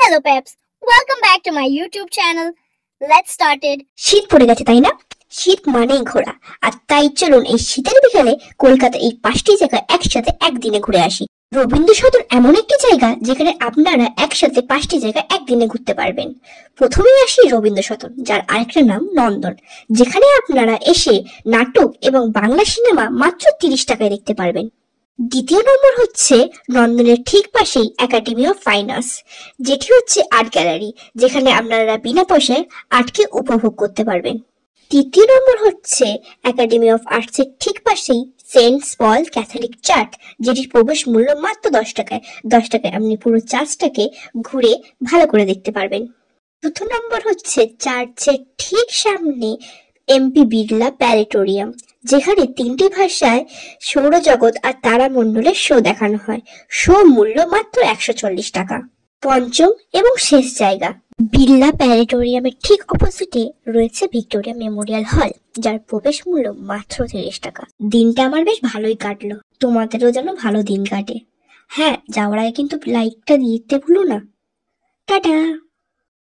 Hello peps, welcome back to my YouTube channel. Let's start it. শীত পড়ে গেছে তাই না? শীত মানেই ঘোরা, আর তাই চলুন এই শীতের বিকালে কলকাতা এই 5টি জায়গা একসাথে একদিনে ঘুরে আসি। রবীন্দ্র সদন এমন একটি জায়গা যেখানে আপনারা একসাথে 5টি জায়গা একদিনে ঘুরতে পারবেন। প্রথমেই আসি রবীন্দ্র সদন, যার আরেকটা নাম নন্দন, যেখানে আপনারা এসে নাটক এবং বাংলা সিনেমা মাত্র 30 টাকায় দেখতে পারবেন। দ্বিতীয় নম্বর হচ্ছে নন্দনের ঠিক পাশেই একাডেমি অফ ফাইন আর্টস, যেটি হচ্ছে আর্ট গ্যালারি, যেখানে আপনারা বিনা পয়সায় আর্টকে উপভোগ করতে পারবেন। তৃতীয় নম্বর হচ্ছে একাডেমি অফ আর্টস এর ঠিক পাশেই সেন্ট পল ক্যাথলিক চার্চ, যেটির প্রবেশ মূল্য মাত্র 10 টাকায়। 10 টাকায় আপনি পুরো চার্চটাকে ঘুরে ভালো করে দেখতে পারবেন। চতুর্থ নম্বর হচ্ছে চার্চের ঠিক সামনে এমপি বিড়লা প্ল্যানেটোরিয়াম, যেখানে 3টি ভাষায় সৌরজগৎ আর তারামণ্ডলের শো দেখানো হয়। শো মূল্য মাত্র 140 টাকা। পঞ্চম এবং শেষ জায়গা, বিড়লা প্ল্যানেটোরিয়ামের ঠিক অপোজিটে রয়েছে ভিক্টোরিয়া মেমোরিয়াল হল, যার প্রবেশ মূল্য মাত্র 30 টাকা। দিনটা আমার বেশ ভালোই কাটলো, তোমাদেরও যেন ভালো দিন কাটে। হ্যাঁ, যাওয়ার আগে কিন্তু লাইকটা দিতে ভুলো না। টাটা।